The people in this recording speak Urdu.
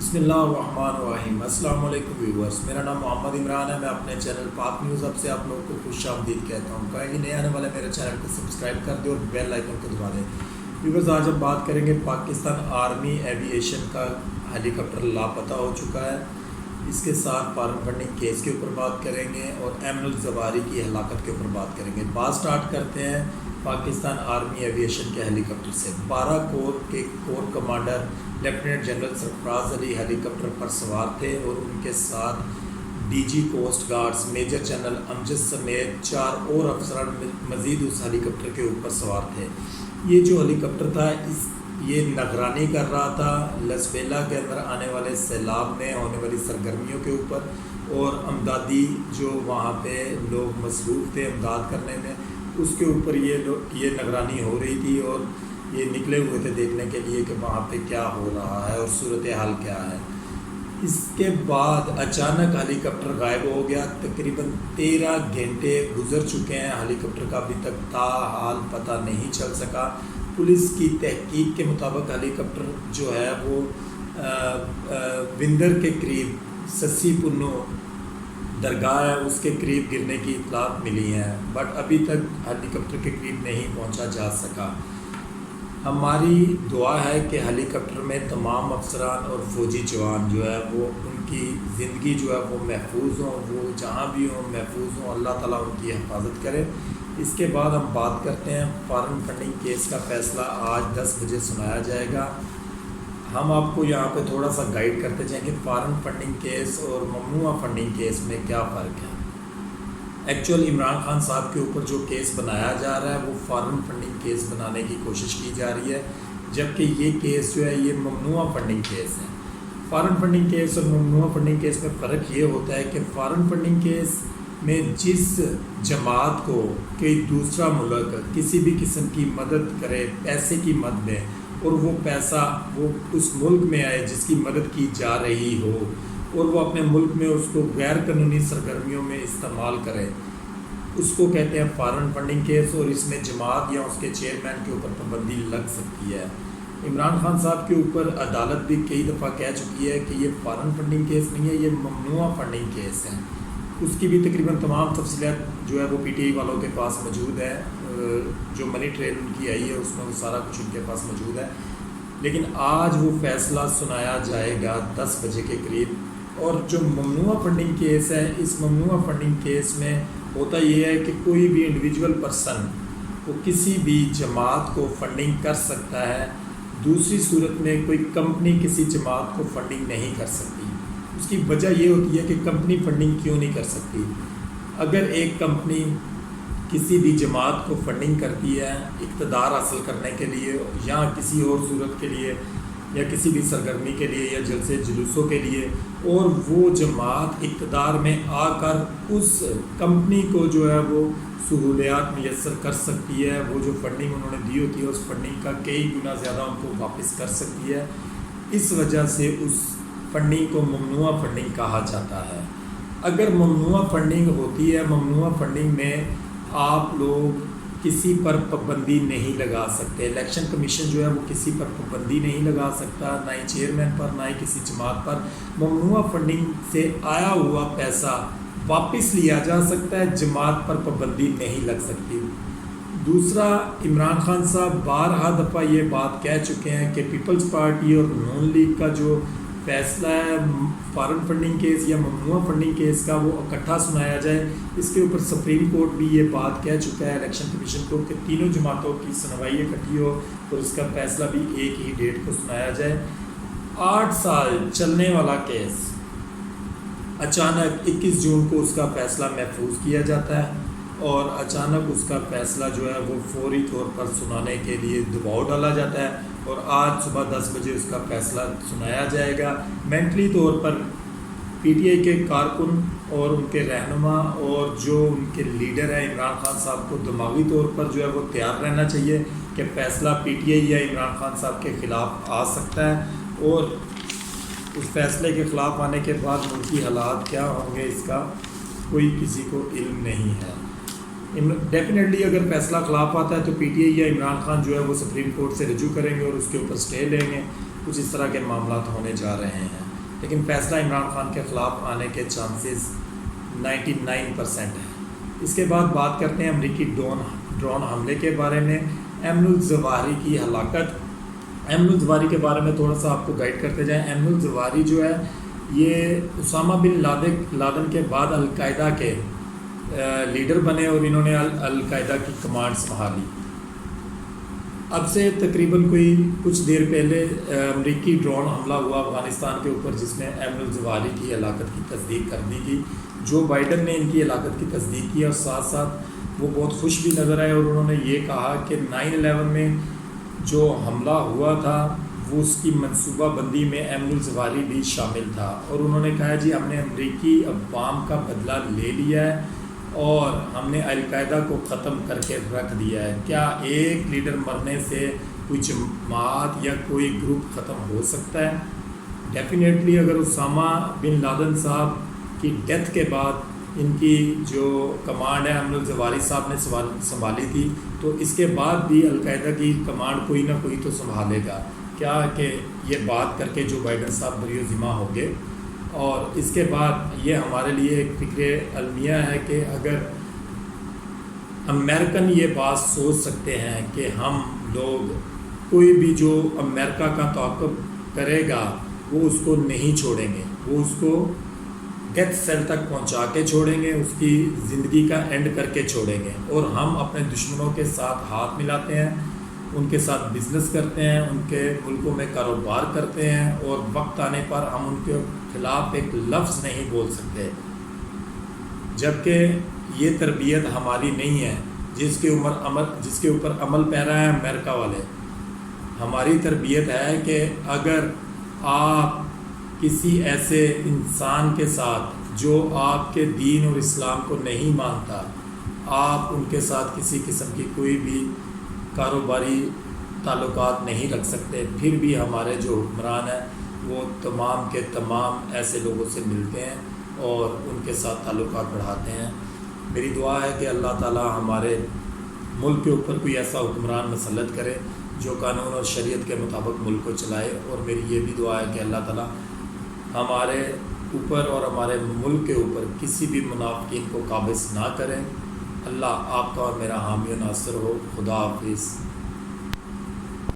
بسم اللہ الرحمن الرحیم۔ السلام علیکم ویورز، میرا نام محمد عمران ہے۔ میں اپنے چینل پاک نیوز اب سے آپ لوگوں کو خوش آمدید کہتا ہوں۔ کائنڈلی نئے آنے والے میرے چینل کو سبسکرائب کر دیں اور بیل آئیکن کو دبا دیں۔ ویورز، آج ہم بات کریں گے پاکستان آرمی ایوی ایشن کا ہیلی کاپٹر لاپتہ ہو چکا ہے، اس کے ساتھ فارم فنڈنگ کیس کے اوپر بات کریں گے اور ایمن الزواری کی ہلاکت کے اوپر بات کریں گے۔ بات سٹارٹ کرتے ہیں پاکستان آرمی ایوی ایشن کے ہیلی کاپٹر سے۔ 12 کور کے corps commander lieutenant general Sarfraz Ali helicopter پر سوار تھے اور ان کے ساتھ D G coast guards major general Amjad سمیت 4 اور افسران مزید اس ہیلی کاپٹر کے اوپر سوار تھے۔ یہ جو ہیلی کاپٹر تھا یہ نگرانی کر رہا تھا لسبیلا کے اندر آنے والے سیلاب میں ہونے والی سرگرمیوں کے اوپر، اور امدادی جو وہاں پہ لوگ مصروف تھے امداد کرنے میں، اس کے اوپر یہ نگرانی ہو رہی تھی، اور یہ نکلے ہوئے تھے دیکھنے کے لیے کہ وہاں پہ کیا ہو رہا ہے اور صورتحال کیا ہے۔ اس کے بعد اچانک ہیلی کاپٹر غائب ہو گیا۔ تقریباً 13 گھنٹے گزر چکے ہیں، ہیلی کاپٹر کا ابھی تک تاحال پتہ نہیں چل سکا۔ پولیس کی تحقیق کے مطابق ہیلی کاپٹر جو ہے وہ وندر کے قریب سسی پنو درگاہ ہے اس کے قریب گرنے کی اطلاعات ملی ہیں، بٹ ابھی تک ہیلی کاپٹر کے قریب نہیں پہنچا جا سکا۔ ہماری دعا ہے کہ ہیلی کاپٹر میں تمام افسران اور فوجی جوان جو ہے وہ ان کی زندگی جو ہے وہ محفوظ ہوں، وہ جہاں بھی ہوں محفوظ ہوں، اللہ تعالیٰ ان کی حفاظت کرے۔ اس کے بعد ہم بات کرتے ہیں فارم فنڈنگ کیس کا فیصلہ آج 10 بجے سنایا جائے گا۔ ہم آپ کو یہاں پہ تھوڑا سا گائیڈ کرتے جائیں کہ فارم فنڈنگ کیس اور ممنوعہ فنڈنگ کیس میں کیا فرق ہے۔ ایکچوئل عمران خان صاحب کے اوپر جو کیس بنایا جا رہا ہے وہ فارم فنڈنگ کیس بنانے کی کوشش کی جا رہی ہے، جبکہ یہ کیس جو ہے یہ ممنوعہ فنڈنگ کیس ہے۔ فارم فنڈنگ کیس اور ممنوعہ فنڈنگ کیس میں فرق یہ ہوتا ہے کہ فارم فنڈنگ کیس میں جس جماعت کو کوئی دوسرا ملک کسی بھی قسم کی مدد کرے پیسے کی مد میں، اور وہ پیسہ وہ اس ملک میں آئے جس کی مدد کی جا رہی ہو، اور وہ اپنے ملک میں اس کو غیر قانونی سرگرمیوں میں استعمال کرے، اس کو کہتے ہیں فارن فنڈنگ کیس، اور اس میں جماعت یا اس کے چیئرمین کے اوپر پابندی لگ سکتی ہے۔ عمران خان صاحب کے اوپر عدالت بھی کئی دفعہ کہہ چکی ہے کہ یہ فارن فنڈنگ کیس نہیں ہے، یہ ممنوعہ فنڈنگ کیس ہے۔ اس کی بھی تقریباً تمام تفصیلات جو ہے وہ پی ٹی آئی والوں کے پاس موجود ہے، جو منی ٹریل ان کی آئی ہے اس میں وہ سارا کچھ ان کے پاس موجود ہے، لیکن آج وہ فیصلہ سنایا جائے گا 10 بجے کے قریب۔ اور جو ممنوعہ فنڈنگ کیس ہے، اس ممنوعہ فنڈنگ کیس میں ہوتا یہ ہے کہ کوئی بھی انڈیویجول پرسن وہ کسی بھی جماعت کو فنڈنگ کر سکتا ہے، دوسری صورت میں کوئی کمپنی کسی جماعت کو فنڈنگ نہیں کر سکتی۔ اس کی وجہ یہ ہوتی ہے کہ کمپنی فنڈنگ کیوں نہیں کر سکتی؟ اگر ایک کمپنی کسی بھی جماعت کو فنڈنگ کرتی ہے اقتدار حاصل کرنے کے لیے یا کسی اور صورت کے لیے یا کسی بھی سرگرمی کے لیے یا جلسے جلوسوں کے لیے، اور وہ جماعت اقتدار میں آ کر اس کمپنی کو جو ہے وہ سہولیات میسر کر سکتی ہے، وہ جو فنڈنگ انہوں نے دی ہوتی ہے اس فنڈنگ کا کئی گنا زیادہ ان کو واپس کر سکتی ہے، اس وجہ سے اس فنڈنگ کو ممنوعہ فنڈنگ کہا جاتا ہے۔ اگر ممنوعہ فنڈنگ ہوتی ہے، ممنوعہ فنڈنگ میں آپ لوگ کسی پر پابندی نہیں لگا سکتے، الیکشن کمیشن جو ہے وہ کسی پر پابندی نہیں لگا سکتا، نہ ہی چیئرمین پر نہ ہی کسی جماعت پر۔ ممنوعہ فنڈنگ سے آیا ہوا پیسہ واپس لیا جا سکتا ہے، جماعت پر پابندی نہیں لگ سکتی۔ دوسرا، عمران خان صاحب بارہا دفعہ یہ بات کہہ چکے ہیں کہ پیپلز پارٹی اور نون لیگ کا جو فیصلہ ہے فارن فنڈنگ کیس یا ممنوعہ فنڈنگ کیس کا وہ اکٹھا سنایا جائے۔ اس کے اوپر سپریم کورٹ بھی یہ بات کہہ چکا ہے الیکشن کمیشن کو کہ تینوں جماعتوں کی سنوائی اکٹھی ہو اور اس کا فیصلہ بھی ایک ہی ڈیٹ کو سنایا جائے۔ 8 سال چلنے والا کیس اچانک 21 جون کو اس کا فیصلہ محفوظ کیا جاتا ہے، اور اچانک اس کا فیصلہ جو ہے وہ فوری طور پر سنانے کے لیے دباؤ ڈالا جاتا ہے، اور آج صبح 10 بجے اس کا فیصلہ سنایا جائے گا۔ مینٹلی طور پر پی ٹی آئی کے کارکن اور ان کے رہنما اور جو ان کے لیڈر ہیں عمران خان صاحب کو دماغی طور پر جو ہے وہ تیار رہنا چاہیے کہ فیصلہ پی ٹی آئی یا عمران خان صاحب کے خلاف آ سکتا ہے، اور اس فیصلے کے خلاف آنے کے بعد ملکی حالات کیا ہوں گے اس کا کوئی کسی کو علم نہیں ہے۔ ڈیفینیٹلی اگر فیصلہ خلاف آتا ہے تو پی ٹی آئی یا عمران خان جو ہے وہ سپریم کورٹ سے رجوع کریں گے اور اس کے اوپر سٹے لیں گے، کچھ اس طرح کے معاملات ہونے جا رہے ہیں۔ لیکن فیصلہ عمران خان کے خلاف آنے کے چانسز 99% ہیں۔ اس کے بعد بات کرتے ہیں امریکی ڈرون حملے کے بارے میں، ایمن الزواہری کی ہلاکت۔ ایمن الزواہری کے بارے میں تھوڑا سا آپ کو گائیڈ کرتے جائیں۔ ایمن الزواہری جو ہے یہ اسامہ بن لادن کے بعد القاعدہ کے لیڈر بنے اور انہوں نے القاعدہ کی کمانڈ سنبھالی۔ اب سے تقریباً کچھ دیر پہلے امریکی ڈرون حملہ ہوا افغانستان کے اوپر، جس میں ایمن الزواہری کی ہلاکت کی تصدیق کر دی گئی۔ جو بائیڈن نے ان کی ہلاکت کی تصدیق کی اور ساتھ ساتھ وہ بہت خوش بھی نظر آئے، اور انہوں نے یہ کہا کہ 9/11 میں جو حملہ ہوا تھا وہ اس کی منصوبہ بندی میں ایمن الزواہری بھی شامل تھا، اور انہوں نے کہا جی ہم نے امریکی عوام کا بدلہ لے لیا ہے اور ہم نے القاعدہ کو ختم کر کے رکھ دیا ہے۔ کیا ایک لیڈر مرنے سے کوئی جماعت یا کوئی گروپ ختم ہو سکتا ہے؟ ڈیفینیٹلی اگر اسامہ بن لادن صاحب کی ڈیتھ کے بعد ان کی جو کمانڈ ہے ایمن الزواہری صاحب نے سنبھالی تھی، تو اس کے بعد بھی القاعدہ کی کمانڈ کوئی نہ کوئی تو سنبھالے گا۔ کیا کہ یہ بات کر کے جو بائیڈن صاحب بری و ذمہ ہو گئے، اور اس کے بعد یہ ہمارے لیے ایک فکر المیہ ہے کہ اگر امریکن یہ بات سوچ سکتے ہیں کہ ہم لوگ کوئی بھی جو امریکہ کا تعاقب کرے گا وہ اس کو نہیں چھوڑیں گے، وہ اس کو ڈیتھ سیل تک پہنچا کے چھوڑیں گے، اس کی زندگی کا اینڈ کر کے چھوڑیں گے، اور ہم اپنے دشمنوں کے ساتھ ہاتھ ملاتے ہیں، ان کے ساتھ بزنس کرتے ہیں، ان کے ملکوں میں کاروبار کرتے ہیں، اور وقت آنے پر ہم ان کے خلاف ایک لفظ نہیں بول سکتے، جبکہ یہ تربیت ہماری نہیں ہے جس کے اوپر عمل پیرا ہے امریکہ والے۔ ہماری تربیت ہے کہ اگر آپ کسی ایسے انسان کے ساتھ جو آپ کے دین اور اسلام کو نہیں مانتا، آپ ان کے ساتھ کسی قسم کی کوئی بھی کاروباری تعلقات نہیں رکھ سکتے۔ پھر بھی ہمارے جو حکمران ہیں وہ تمام کے تمام ایسے لوگوں سے ملتے ہیں اور ان کے ساتھ تعلقات بڑھاتے ہیں۔ میری دعا ہے کہ اللہ تعالی ہمارے ملک کے اوپر کوئی ایسا حکمران مسلط کرے جو قانون اور شریعت کے مطابق ملک کو چلائے، اور میری یہ بھی دعا ہے کہ اللہ تعالی ہمارے اوپر اور ہمارے ملک کے اوپر کسی بھی منافقین کو قابض نہ کریں۔ اللہ آپ کا اور میرا حامی و ناصر ہو۔ خدا حافظ۔